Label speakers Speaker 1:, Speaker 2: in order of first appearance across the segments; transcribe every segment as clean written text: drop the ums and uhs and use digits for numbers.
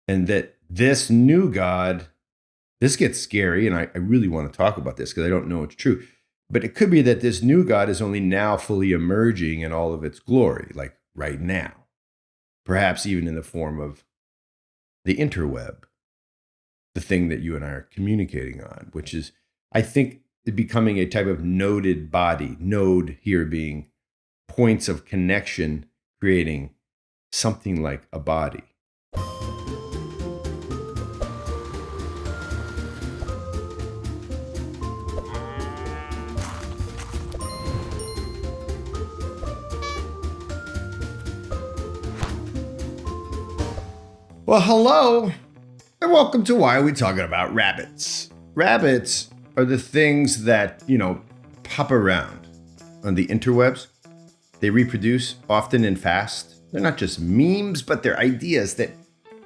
Speaker 1: And that this new God, this gets scary, and I really want to talk about this because I don't know it's true. But it could be that this new God is only now fully emerging in all of its glory, like right now, perhaps even in the form of the interweb, the thing that you and I are communicating on, which is, I think, becoming a type of noded body, node here being points of connection, creating something like a body. Well, hello, and welcome to Why Are We Talking About Rabbits? Rabbits are the things that, pop around on the interwebs. They reproduce often and fast. They're not just memes, but they're ideas that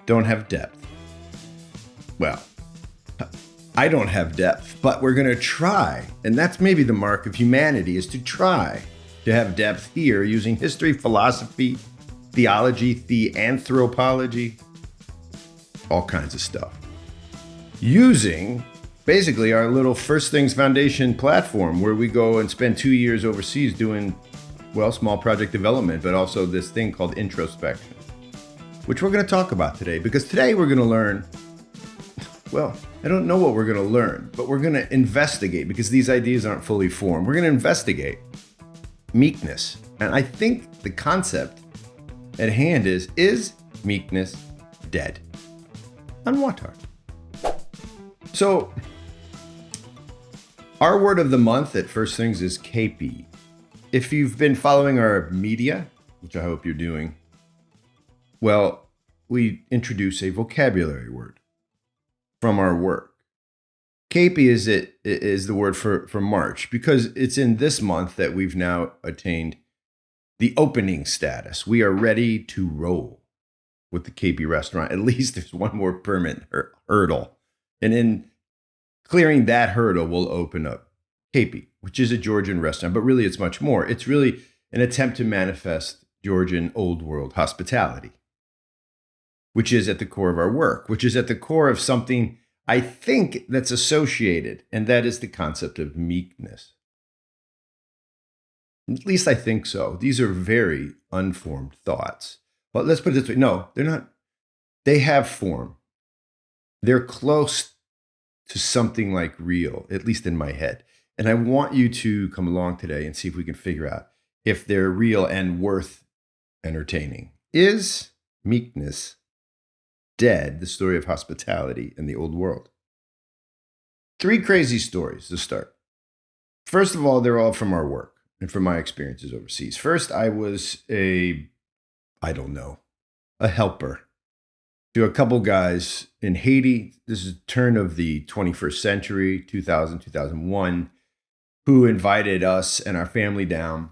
Speaker 1: don't have depth. Well, I don't have depth, but we're going to try. And that's maybe the mark of humanity, is to try to have depth here using history, philosophy, theology, theanthropology, all kinds of stuff. Using basically our little First Things Foundation platform where we go and spend 2 years overseas doing, small project development, but also this thing called introspection, which we're going to talk about today. Because today we're going to learn, I don't know what we're going to learn, but we're going to investigate, because these ideas aren't fully formed. We're going to investigate meekness. And I think the concept at hand is meekness dead? On what are? So, our word of the month at First Things is KP. If you've been following our media, which I hope you're doing, we introduce a vocabulary word from our work. KP is the word for March, because it's in this month that we've now attained the opening status. We are ready to roll with the KP restaurant. At least there's one more permit hurdle. And in clearing that hurdle, we'll open up KP, which is a Georgian restaurant, but really it's much more. It's really an attempt to manifest Georgian old world hospitality, which is at the core of our work, which is at the core of something I think that's associated, and that is the concept of meekness. At least I think so. These are very unformed thoughts. But let's put it this way. No, they're not. They have form. They're close to something like real, at least in my head. And I want you to come along today and see if we can figure out if they're real and worth entertaining. Is meekness dead? The story of hospitality in the old world. 3 crazy stories to start. First of all, they're all from our work and from my experiences overseas. First, I was a helper to a couple guys in Haiti. This is the turn of the 21st century, 2000, 2001, who invited us and our family down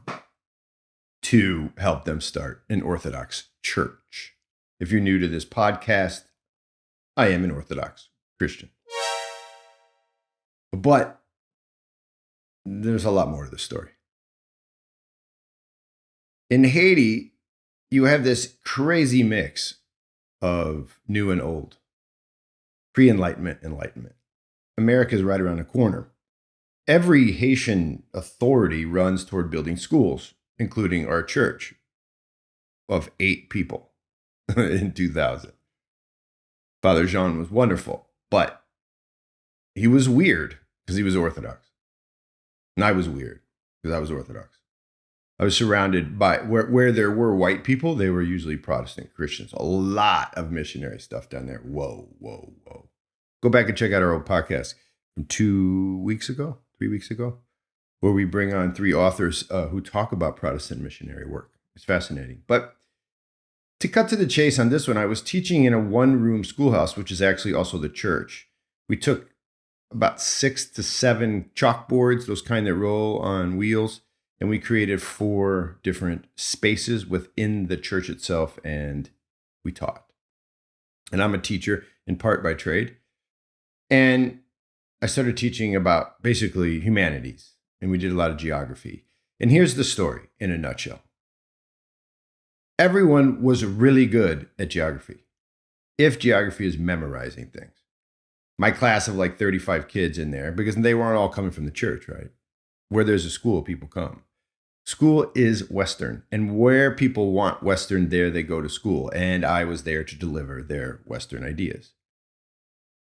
Speaker 1: to help them start an Orthodox church. If you're new to this podcast, I am an Orthodox Christian. But there's a lot more to the story. In Haiti, you have this crazy mix of new and old, pre-Enlightenment, Enlightenment. America's right around the corner. Every Haitian authority runs toward building schools, including our church of 8 people in 2000. Father Jean was wonderful, but he was weird because he was Orthodox. And I was weird because I was Orthodox. I was surrounded by, where there were white people, they were usually Protestant Christians. A lot of missionary stuff down there. Whoa. Go back and check out our old podcast from 3 weeks ago, where we bring on 3 authors who talk about Protestant missionary work. It's fascinating. But to cut to the chase on this one, I was teaching in a 1-room schoolhouse, which is actually also the church. We took about 6 to 7 chalkboards, those kind that roll on wheels, and we created 4 different spaces within the church itself, and we taught. And I'm a teacher in part by trade. And I started teaching about basically humanities, and we did a lot of geography. And here's the story in a nutshell. Everyone was really good at geography. if geography is memorizing things. My class of like 35 kids in there, because they weren't all coming from the church, right? Where there's a school, people come. School is Western, and where people want Western, there they go to school. And I was there to deliver their Western ideas.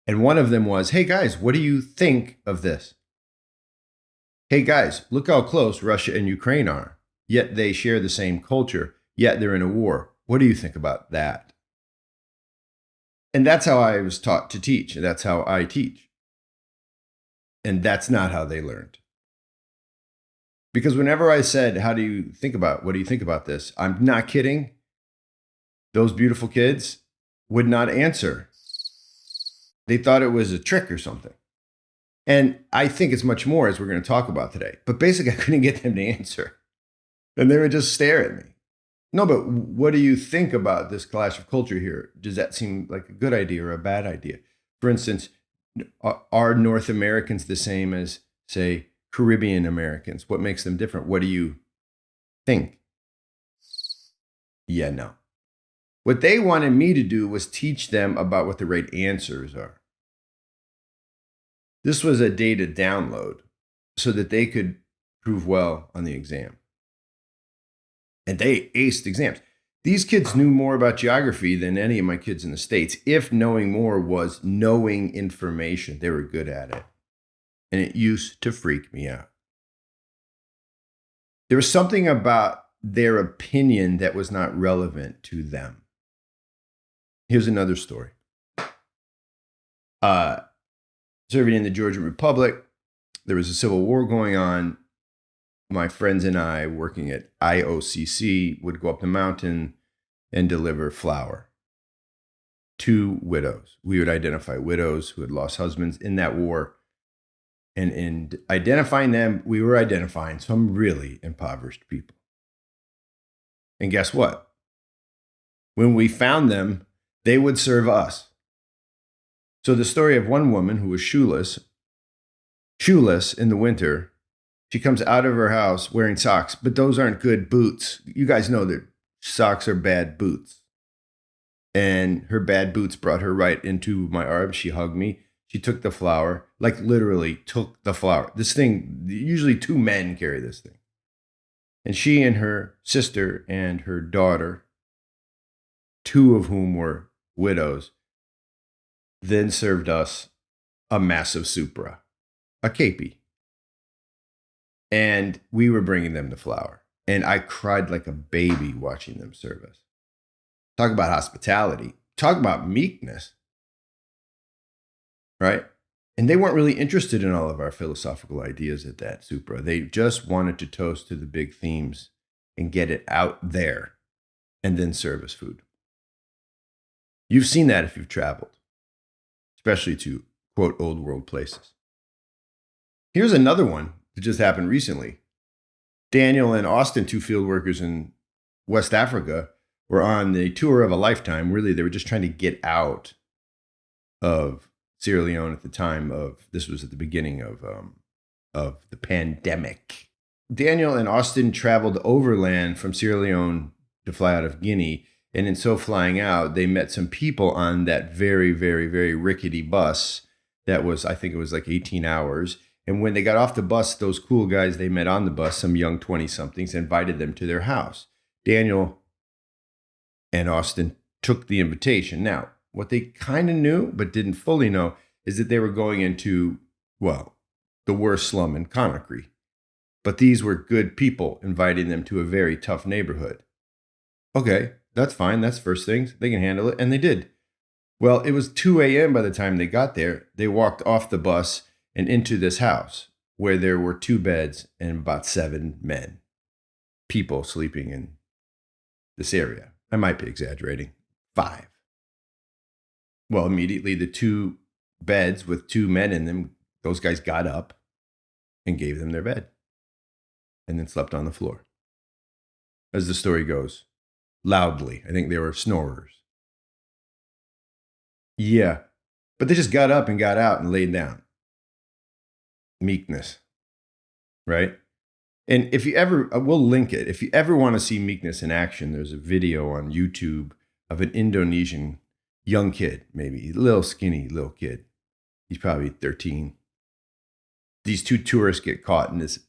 Speaker 1: And one of them was, hey guys, what do you think of this? Hey guys, look how close Russia and Ukraine are. Yet they share the same culture, yet they're in a war. What do you think about that? And that's how I was taught to teach. And that's how I teach. And that's not how they learned. Because whenever I said, what do you think about this? I'm not kidding. Those beautiful kids would not answer. They thought it was a trick or something. And I think it's much more, as we're going to talk about today. But basically, I couldn't get them to answer. And they would just stare at me. No, but what do you think about this clash of culture here? Does that seem like a good idea or a bad idea? For instance, are North Americans the same as, say, Caribbean Americans? What makes them different? What do you think? Yeah, no. What they wanted me to do was teach them about what the right answers are. This was a data download so that they could prove well on the exam. And they aced exams. These kids knew more about geography than any of my kids in the States. If knowing more was knowing information, they were good at it. And it used to freak me out. There was something about their opinion that was not relevant to them. Here's another story. Serving in the Georgian Republic, there was a civil war going on. My friends and I, working at IOCC, would go up the mountain and deliver flour to widows. We would identify widows who had lost husbands in that war. And in identifying them, we were identifying some really impoverished people. And guess what? When we found them, they would serve us. So the story of one woman who was shoeless in the winter. She comes out of her house wearing socks, but those aren't good boots. You guys know that socks are bad boots. And her bad boots brought her right into my arms. She hugged me. She took the flour, like literally took the flour. This thing, usually 2 men carry this thing. And she and her sister and her daughter, 2 of whom were widows, then served us a massive supra, a kepi. And we were bringing them the flour. And I cried like a baby watching them serve us. Talk about hospitality. Talk about meekness. Right? And they weren't really interested in all of our philosophical ideas at that supra. They just wanted to toast to the big themes and get it out there and then serve us food. You've seen that if you've traveled, especially to, quote, old world places. Here's another one that just happened recently. Daniel and Austin, 2 field workers in West Africa, were on the tour of a lifetime. Really, they were just trying to get out of Sierra Leone at the time this was at the beginning of the pandemic. Daniel and Austin traveled overland from Sierra Leone to fly out of Guinea. And in so flying out, they met some people on that very, very, very rickety bus that was, I think it was like 18 hours. And when they got off the bus, those cool guys they met on the bus, some young 20-somethings, invited them to their house. Daniel and Austin took the invitation. Now, what they kind of knew but didn't fully know is that they were going into, well, the worst slum in Conakry. But these were good people inviting them to a very tough neighborhood. Okay, that's fine. That's first things. They can handle it. And they did. Well, it was 2 a.m. by the time they got there. They walked off the bus and into this house where there were 2 beds and about 7 men, people sleeping in this area. I might be exaggerating. 5. Well, immediately the 2 beds with 2 men in them, those guys got up and gave them their bed and then slept on the floor. As the story goes, loudly. I think they were snorers. Yeah, but they just got up and got out and laid down. Meekness, right? And if you ever, we'll link it. If you ever want to see meekness in action, there's a video on YouTube of an Indonesian young kid, maybe, little skinny little kid. He's probably 13. These two tourists get caught in this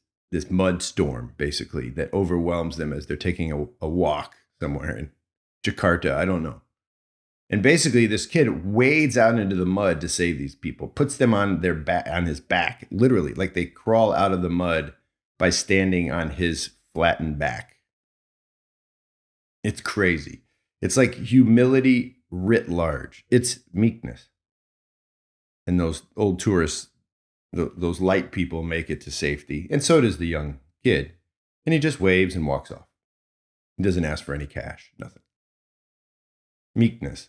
Speaker 1: mud storm, basically, that overwhelms them as they're taking a walk somewhere in Jakarta. I don't know. And basically, this kid wades out into the mud to save these people, puts them on their back, on his back, literally, like they crawl out of the mud by standing on his flattened back. It's crazy. It's like humility writ large. It's meekness. And those old tourists, those light people make it to safety. And so does the young kid. And he just waves and walks off. He doesn't ask for any cash, nothing. Meekness.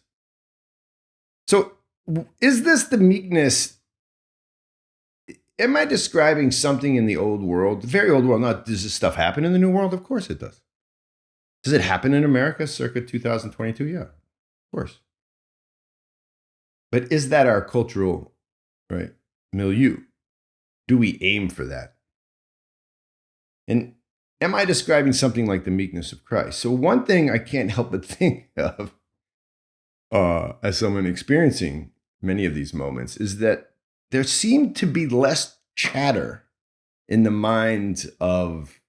Speaker 1: So is this the meekness? Am I describing something in the old world, the very old world? Not does this stuff happen in the new world? Of course it does. Does it happen in America circa 2022? Yeah, of course. But is that our cultural, right, milieu? Do we aim for that? And am I describing something like the meekness of Christ? So one thing I can't help but think of as someone experiencing many of these moments is that there seemed to be less chatter in the minds of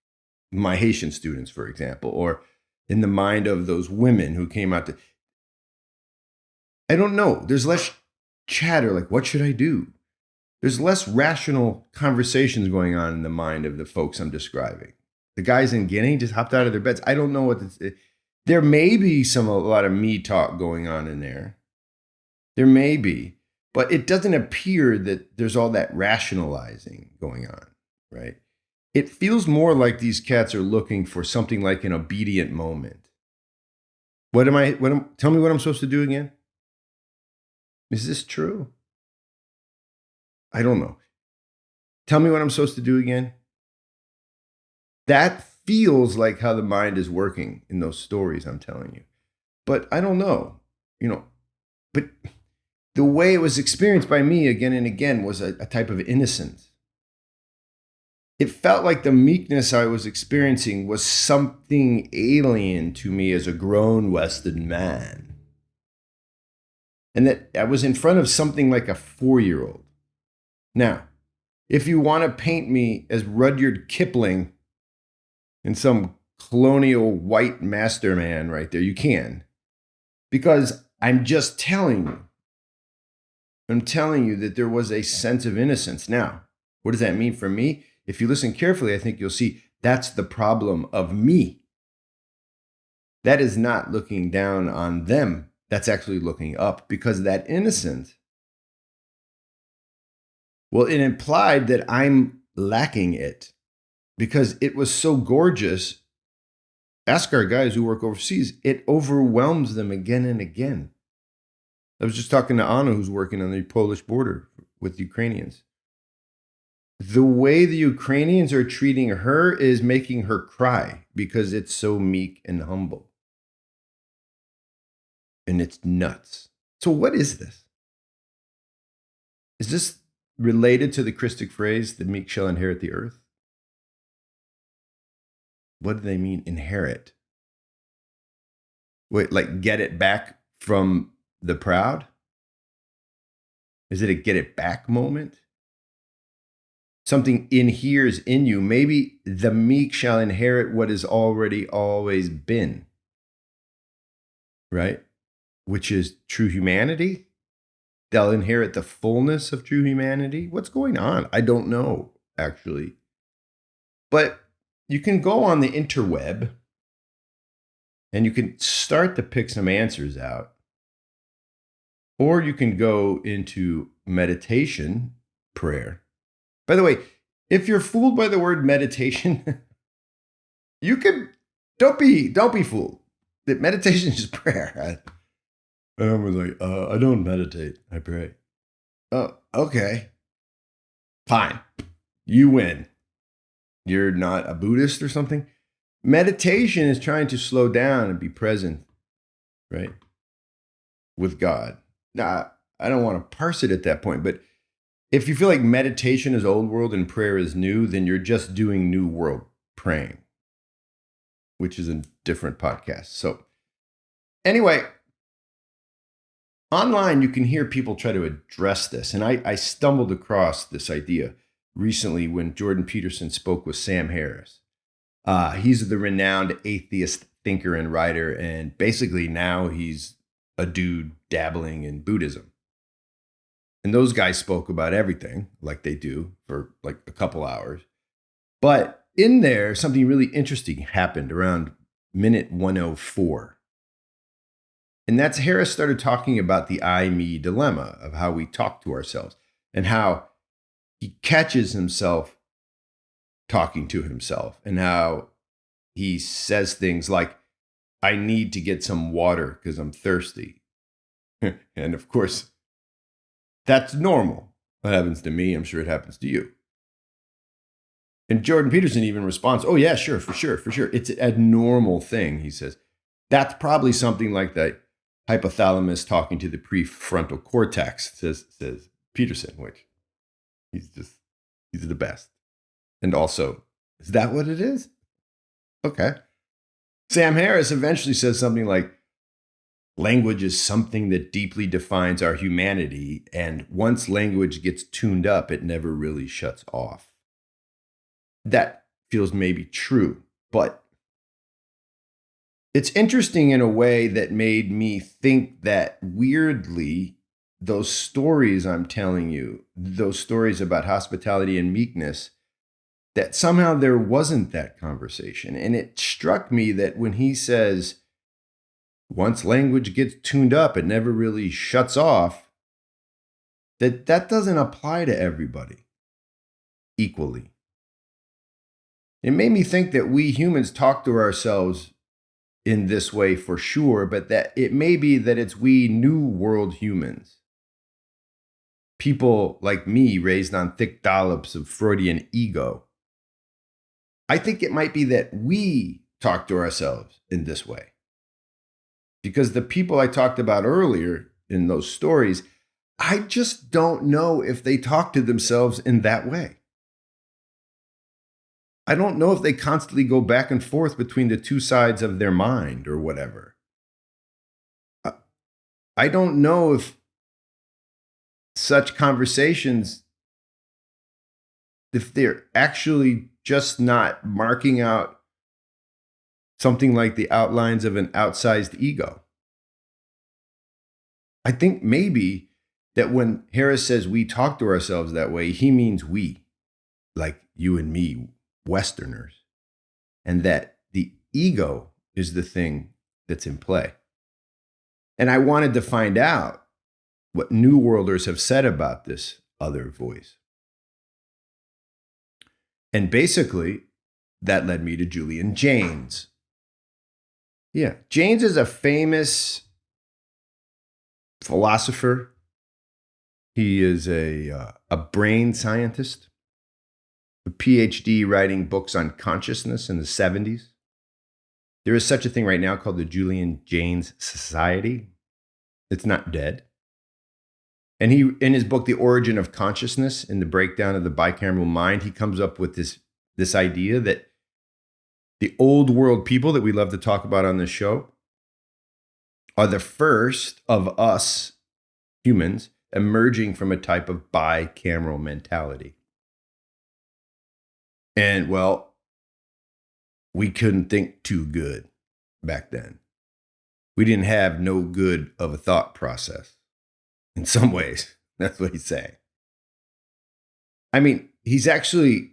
Speaker 1: my Haitian students, for example, or in the mind of those women who came out to, I don't know, there's less chatter, like, what should I do? There's less rational conversations going on in the mind of the folks I'm describing. The guys in Guinea just hopped out of their beds. I don't know what there may be a lot of me talk going on in there. There may be, but it doesn't appear that there's all that rationalizing going on, right? It feels more like these cats are looking for something like an obedient moment. Tell me what I'm supposed to do again? Is this true? I don't know. Tell me what I'm supposed to do again. That feels like how the mind is working in those stories I'm telling you. But I don't know, but the way it was experienced by me again and again was a type of innocence. It felt like the meekness I was experiencing was something alien to me as a grown Western man. And that I was in front of something like a 4-year-old. Now, if you want to paint me as Rudyard Kipling and some colonial white master man right there, you can. Because I'm just telling you. I'm telling you that there was a sense of innocence. Now, what does that mean for me? If you listen carefully, I think you'll see that's the problem of me. That is not looking down on them. That's actually looking up, because that innocence, well, it implied that I'm lacking it because it was so gorgeous. Ask our guys who work overseas. It overwhelms them again and again. I was just talking to Anna, who's working on the Polish border with Ukrainians. The way the Ukrainians are treating her is making her cry because it's so meek and humble. And it's nuts. So what is this? Is this related to the Christic phrase, the meek shall inherit the earth? What do they mean, inherit? Wait, like get it back from the proud? Is it a get it back moment? Something inheres in you. Maybe the meek shall inherit what has already always been, right? Which is true humanity. They'll inherit the fullness of true humanity. What's going on? I don't know, actually. But you can go on the interweb and you can start to pick some answers out. Or you can go into meditation, prayer. By the way, if you're fooled by the word meditation, you can don't be fooled. That meditation is prayer. And I was like, I don't meditate. I pray. Oh, okay. Fine. You win. You're not a Buddhist or something. Meditation is trying to slow down and be present, right? With God. Now, I don't want to parse it at that point, but if you feel like meditation is old world and prayer is new, then you're just doing new world praying, which is a different podcast. So anyway, online, you can hear people try to address this. And I stumbled across this idea recently when Jordan Peterson spoke with Sam Harris. He's the renowned atheist thinker and writer. And basically now he's a dude dabbling in Buddhism. And those guys spoke about everything like they do for like a couple hours. But in there, something really interesting happened around minute 104. And that's Harris started talking about the I-me dilemma of how we talk to ourselves and how he catches himself talking to himself and how he says things like, I need to get some water because I'm thirsty. And of course, that's normal. What happens to me, I'm sure it happens to you. And Jordan Peterson even responds, oh yeah, sure, for sure. It's a normal thing, he says. That's probably something like the hypothalamus talking to the prefrontal cortex, says Peterson, which he's the best. And also, is that what it is? Okay. Sam Harris eventually says something like, language is something that deeply defines our humanity, and once language gets tuned up, it never really shuts off. That feels maybe true, but it's interesting in a way that made me think that weirdly, those stories I'm telling you, those stories about hospitality and meekness, that somehow there wasn't that conversation. And it struck me that when he says, once language gets tuned up, it never really shuts off, that doesn't apply to everybody equally. It made me think that we humans talk to ourselves in this way for sure, but that it may be that it's we new world humans, people like me raised on thick dollops of Freudian ego. I think it might be that we talk to ourselves in this way. Because the people I talked about earlier in those stories, I just don't know if they talk to themselves in that way. I don't know if they constantly go back and forth between the two sides of their mind or whatever. I don't know if such conversations, if they're actually just not marking out something like the outlines of an outsized ego. I think maybe that when Harris says we talk to ourselves that way, he means we, like you and me, Westerners, and that the ego is the thing that's in play. And I wanted to find out what New Worlders have said about this other voice. And basically, that led me to Julian Jaynes. Yeah, Jaynes is a famous philosopher. He is a brain scientist, a PhD writing books on consciousness in the 70s. There is such a thing right now called the Julian Jaynes Society. It's not dead. And he, in his book, The Origin of Consciousness, in the breakdown of the bicameral mind, he comes up with this idea that the old world people that we love to talk about on this show are the first of us humans emerging from a type of bicameral mentality. And well, we couldn't think too good back then. We didn't have no good of a thought process. In some ways, that's what he's saying. I mean, he's actually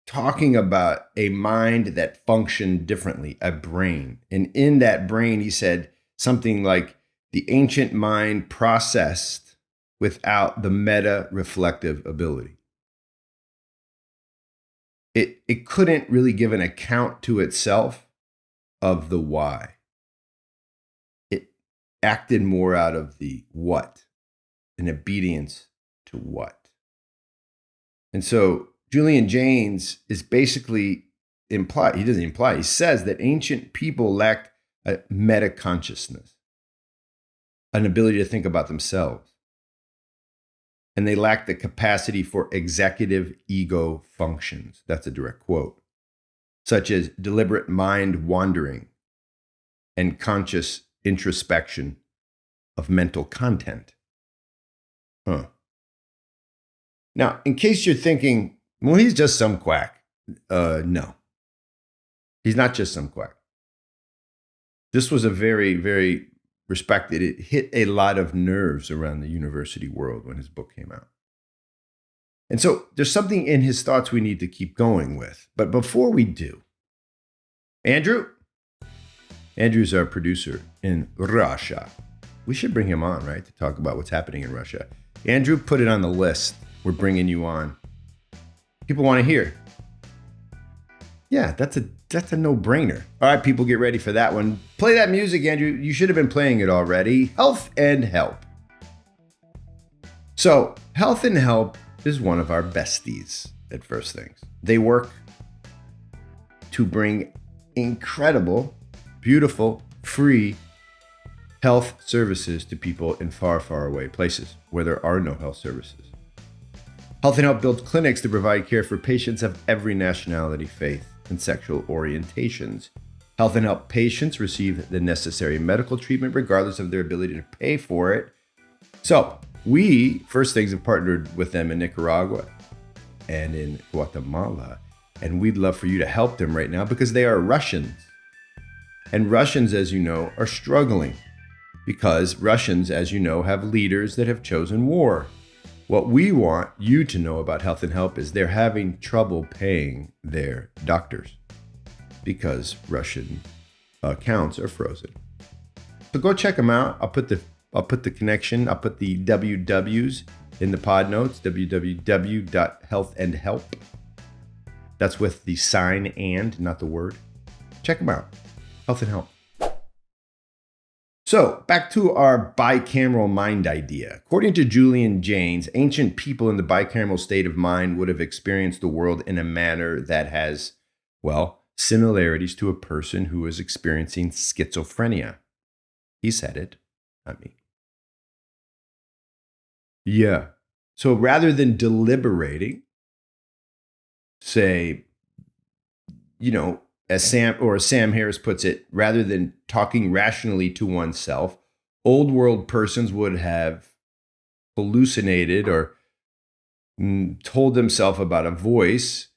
Speaker 1: talking about a mind that functioned differently, a brain. And in that brain, he said something like the ancient mind processed without the meta-reflective ability. It couldn't really give an account to itself of the why. It acted more out of the what, in obedience to what. And so Julian Jaynes is basically he says that ancient people lacked a meta-consciousness, an ability to think about themselves. And they lacked the capacity for executive ego functions. That's a direct quote. Such as deliberate mind wandering and conscious introspection of mental content. Now, in case you're thinking, well, he's just some quack. No, he's not just some quack. This was a very, very respected. It hit a lot of nerves around the university world when his book came out. And so there's something in his thoughts we need to keep going with. But before we do, Andrew's our producer in Russia. We should bring him on, right, to talk about what's happening in Russia. Andrew, put it on the list. We're bringing you on. People want to hear. Yeah, that's a no-brainer. All right, people, get ready for that one. Play that music, Andrew. You should have been playing it already. Health and Help. So, Health and Help is one of our besties at First Things. They work to bring incredible, beautiful, free health services to people in far, far away places where there are no health services. Health and Help builds clinics to provide care for patients of every nationality, faith, and sexual orientations. Health and Help patients receive the necessary medical treatment regardless of their ability to pay for it. So, we, First Things, have partnered with them in Nicaragua and in Guatemala, and we'd love for you to help them right now because they are Russians. And Russians, as you know, are struggling because Russians, as you know, have leaders that have chosen war. What we want you to know about Health and Help is they're having trouble paying their doctors because Russian accounts are frozen. So go check them out. I'll put the connection. I'll put the WWs in the pod notes. www.healthandhelp. That's with the sign and, not the word. Check them out. Health and Help. So, back to our bicameral mind idea. According to Julian Jaynes, ancient people in the bicameral state of mind would have experienced the world in a manner that has, well, similarities to a person who is experiencing schizophrenia. He said it, not me. Yeah. So rather than deliberating, say, as Sam Harris puts it, rather than talking rationally to oneself, old world persons would have hallucinated or told themselves about a voice,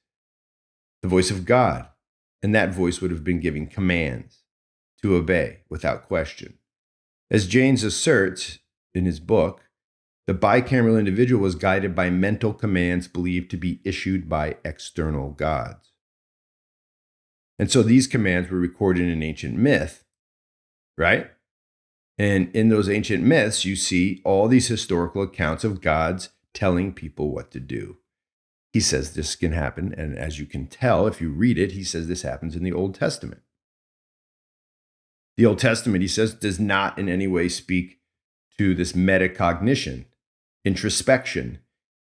Speaker 1: the voice of God. And that voice would have been giving commands to obey without question. As Jaynes asserts in his book, the bicameral individual was guided by mental commands believed to be issued by external gods. And so these commands were recorded in ancient myth, right? And in those ancient myths, you see all these historical accounts of gods telling people what to do. He says this can happen, and as you can tell, if you read it, he says this happens in the Old Testament. The Old Testament, he says, does not in any way speak to this metacognition, introspection.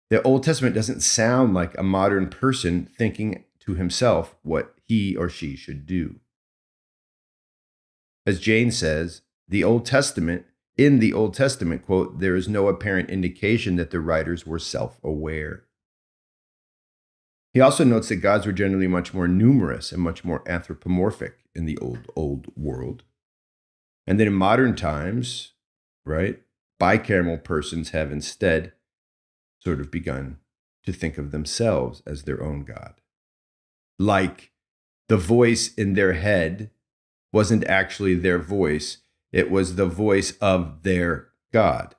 Speaker 1: The Old Testament doesn't sound like a modern person thinking to himself what he or she should do. As Jaynes says, in the Old Testament, quote, there is no apparent indication that the writers were self-aware. He also notes that gods were generally much more numerous and much more anthropomorphic in the old world. And then in modern times, right, bicameral persons have instead sort of begun to think of themselves as their own God. Like the voice in their head wasn't actually their voice, it was the voice of their God.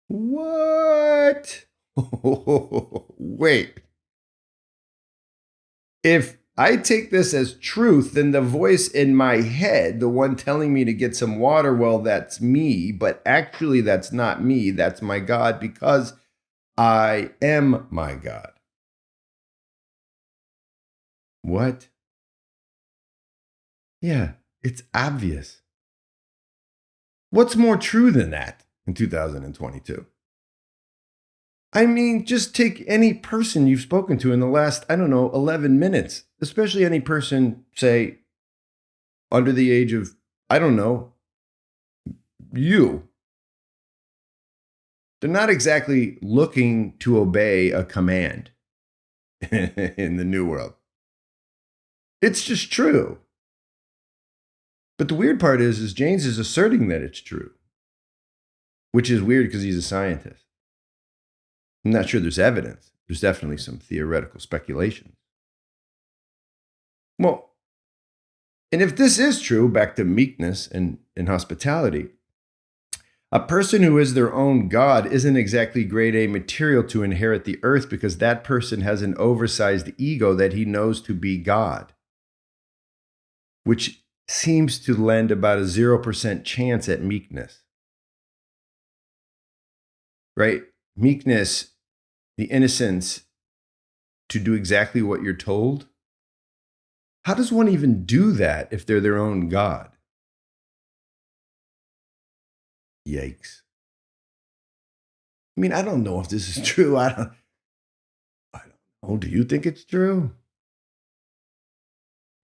Speaker 1: What? Wait. If I take this as truth, then the voice in my head, the one telling me to get some water, well, that's me, but actually that's not me, that's my God, because I am my God. What? Yeah, it's obvious. What's more true than that in 2022? I mean, just take any person you've spoken to in the last, 11 minutes, especially any person, say, under the age of, you. They're not exactly looking to obey a command in the new world. It's just true. But the weird part is James is asserting that it's true, which is weird because he's a scientist. I'm not sure there's evidence. There's definitely some theoretical speculation. Well, and if this is true, back to meekness and hospitality, a person who is their own God isn't exactly grade A material to inherit the earth because that person has an oversized ego that he knows to be God, which seems to lend about a 0% chance at meekness. Right? Meekness, the innocence to do exactly what you're told. How does one even do that if they're their own God? Yikes. I mean, I don't know if this is true. I don't know. Do you think it's true?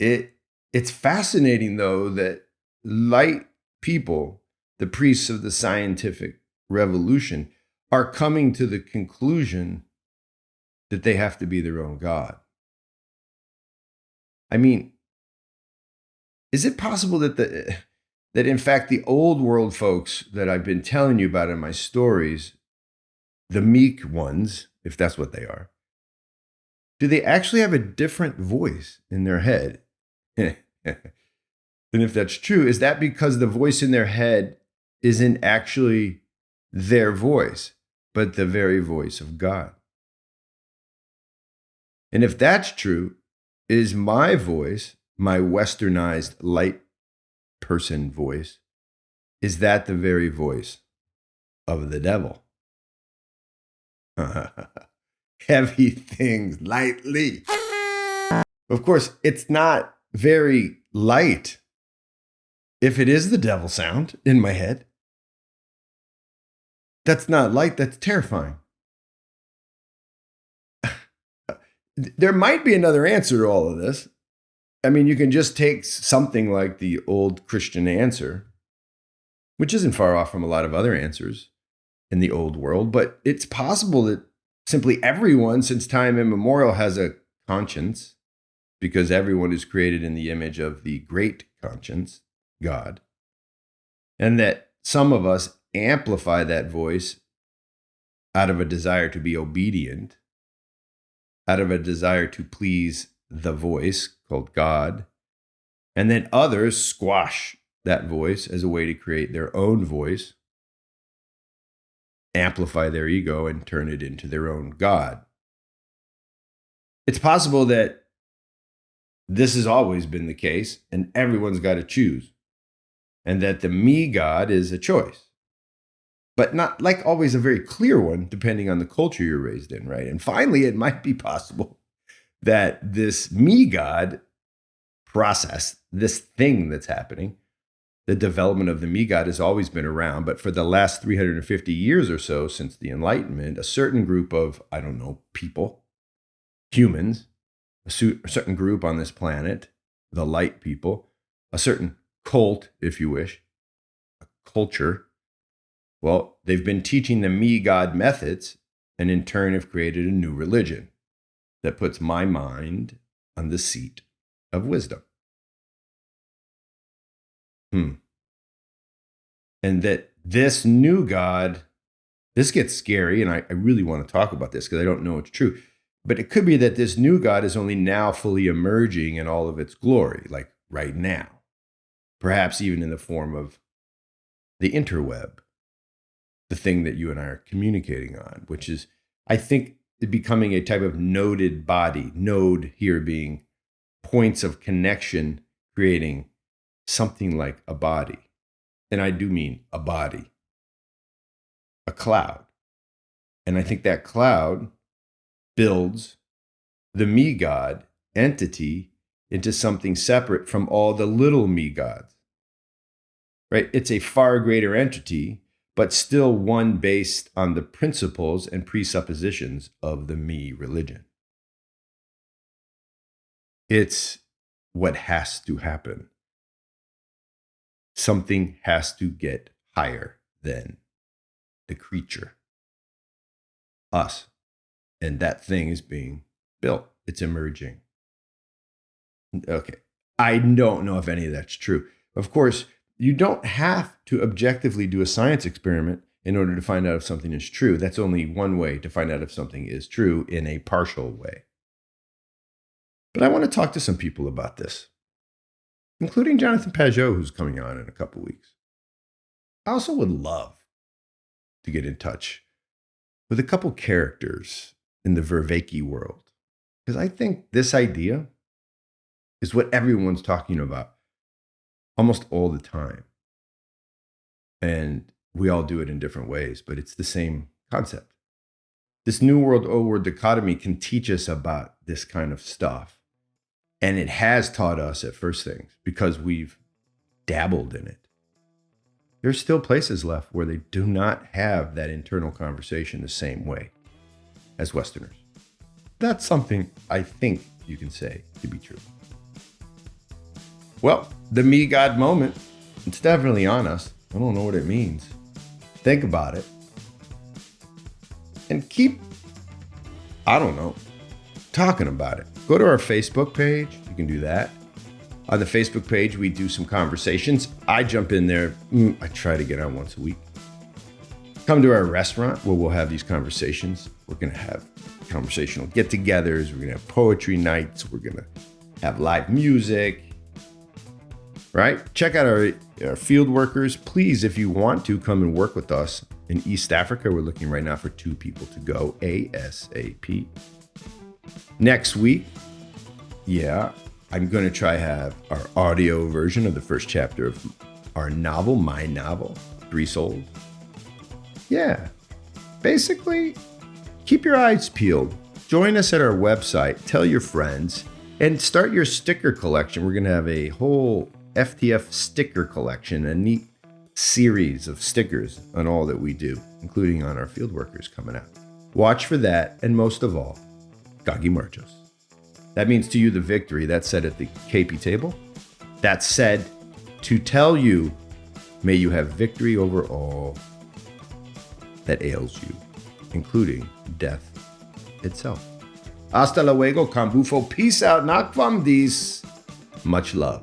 Speaker 1: It's fascinating, though, that light people, the priests of the scientific revolution, are coming to the conclusion that they have to be their own God. I mean, is it possible that in fact the old world folks that I've been telling you about in my stories, the meek ones, if that's what they are, do they actually have a different voice in their head? And if that's true, is that because the voice in their head isn't actually their voice, but the very voice of God? And if that's true, is my voice, my westernized light person voice, is that the very voice of the devil? Heavy things lightly. Of course, it's not very light if it is the devil sound in my head. That's not light, that's terrifying. There might be another answer to all of this. I mean, you can just take something like the old Christian answer, which isn't far off from a lot of other answers in the old world, but it's possible that simply everyone since time immemorial has a conscience because everyone is created in the image of the great conscience, God, and that some of us amplify that voice out of a desire to be obedient, out of a desire to please the voice called God, and then others squash that voice as a way to create their own voice, amplify their ego, and turn it into their own God. It's possible that this has always been the case, and everyone's got to choose, and that the me God is a choice, but not like always a very clear one, depending on the culture you're raised in, right? And finally, it might be possible that this me God process, this thing that's happening, the development of the me God has always been around, but for the last 350 years or so since the Enlightenment, a certain group of, I don't know, people, humans, a certain group on this planet, the light people, a certain cult, if you wish, a culture, well, they've been teaching the me God methods and in turn have created a new religion that puts my mind on the seat of wisdom. And that this new God, this gets scary, and I really want to talk about this because I don't know it's true. But it could be that this new God is only now fully emerging in all of its glory, like right now. Perhaps even in the form of the interweb, the thing that you and I are communicating on, which is, I think, becoming a type of noded body, node here being points of connection, creating something like a body. And I do mean a body, a cloud. And I think that cloud builds the me God entity into something separate from all the little me gods, right? It's a far greater entity, but still one based on the principles and presuppositions of the me religion. It's what has to happen. Something has to get higher than the creature, us. And that thing is being built. It's emerging. Okay. I don't know if any of that's true, Of course, you don't have to objectively do a science experiment in order to find out if something is true. That's only one way to find out if something is true in a partial way. But I want to talk to some people about this, including Jonathan Pajot, who's coming on in a couple weeks. I also would love to get in touch with a couple characters in the Vervaeke world, because I think this idea is what everyone's talking about almost all the time. And we all do it in different ways, but it's the same concept. This new world, old world dichotomy can teach us about this kind of stuff. And it has taught us at first things because we've dabbled in it. There's still places left where they do not have that internal conversation the same way as Westerners. That's something I think you can say to be true. Well, the me God moment, it's definitely on us. I don't know what it means. Think about it. And keep, talking about it. Go to our Facebook page. You can do that. On the Facebook page, we do some conversations. I jump in there. I try to get on once a week. Come to our restaurant where we'll have these conversations. We're going to have conversational get-togethers. We're going to have poetry nights. We're going to have live music. Right? Check out our field workers. Please, if you want to, come and work with us in East Africa. We're looking right now for 2 people to go ASAP. Next week, I'm going to try have our audio version of the first chapter of our novel, my novel, 3 Souls. Yeah. Basically, keep your eyes peeled. Join us at our website. Tell your friends. And start your sticker collection. We're going to have a whole FTF sticker collection, a neat series of stickers on all that we do, including on our field workers coming out. Watch for that. And most of all, Gagi Marchos. That means to you the victory. That's said at the KP table. That's said to tell you, may you have victory over all that ails you, including death itself. Hasta luego, Cambufo. Peace out. Nakvam dis. Much love.